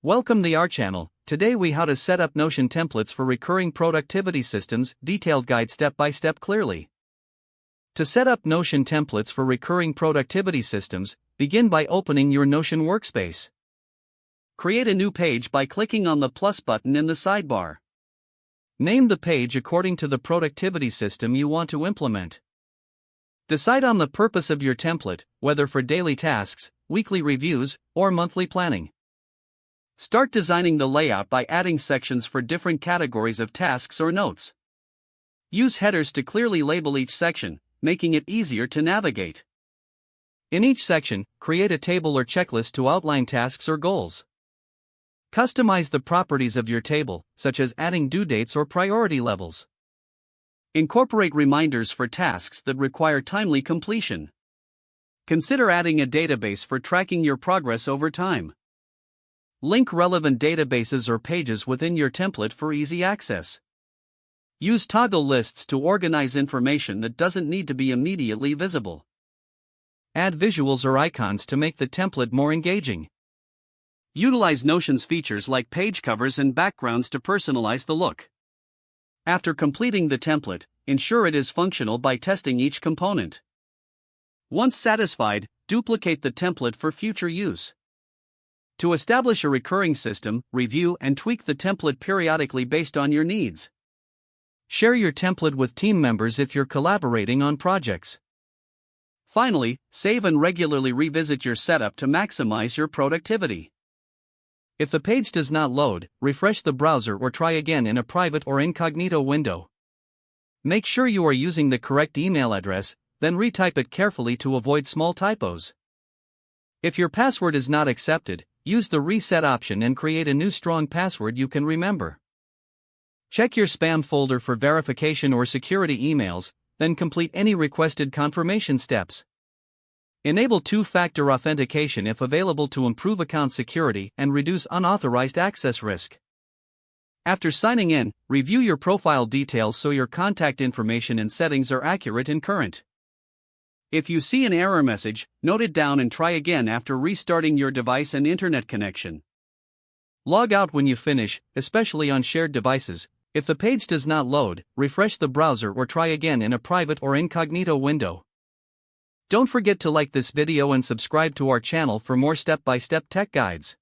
Welcome to our channel. Today we how to set up Notion templates for recurring productivity systems, detailed guide step by step clearly. To set up Notion templates for recurring productivity systems, begin by opening your Notion workspace. Create a new page by clicking on the plus button in the sidebar. Name the page according to the productivity system you want to implement. Decide on the purpose of your template, whether for daily tasks, weekly reviews, or monthly planning. Start designing the layout by adding sections for different categories of tasks or notes. Use headers to clearly label each section, making it easier to navigate. In each section, create a table or checklist to outline tasks or goals. Customize the properties of your table, such as adding due dates or priority levels. Incorporate reminders for tasks that require timely completion. Consider adding a database for tracking your progress over time. Link relevant databases or pages within your template for easy access. Use toggle lists to organize information that doesn't need to be immediately visible. Add visuals or icons to make the template more engaging. Utilize Notion's features like page covers and backgrounds to personalize the look. After completing the template, ensure it is functional by testing each component. Once satisfied, duplicate the template for future use. To establish a recurring system, review and tweak the template periodically based on your needs. Share your template with team members if you're collaborating on projects. Finally, save and regularly revisit your setup to maximize your productivity. If the page does not load, refresh the browser or try again in a private or incognito window. Make sure you are using the correct email address, then retype it carefully to avoid small typos. If your password is not accepted, use the reset option and create a new strong password you can remember. Check your spam folder for verification or security emails, then complete any requested confirmation steps. Enable two-factor authentication if available to improve account security and reduce unauthorized access risk. After signing in, review your profile details so your contact information and settings are accurate and current. If you see an error message, note it down and try again after restarting your device and internet connection. Log out when you finish, especially on shared devices. If the page does not load, refresh the browser or try again in a private or incognito window. Don't forget to like this video and subscribe to our channel for more step-by-step tech guides.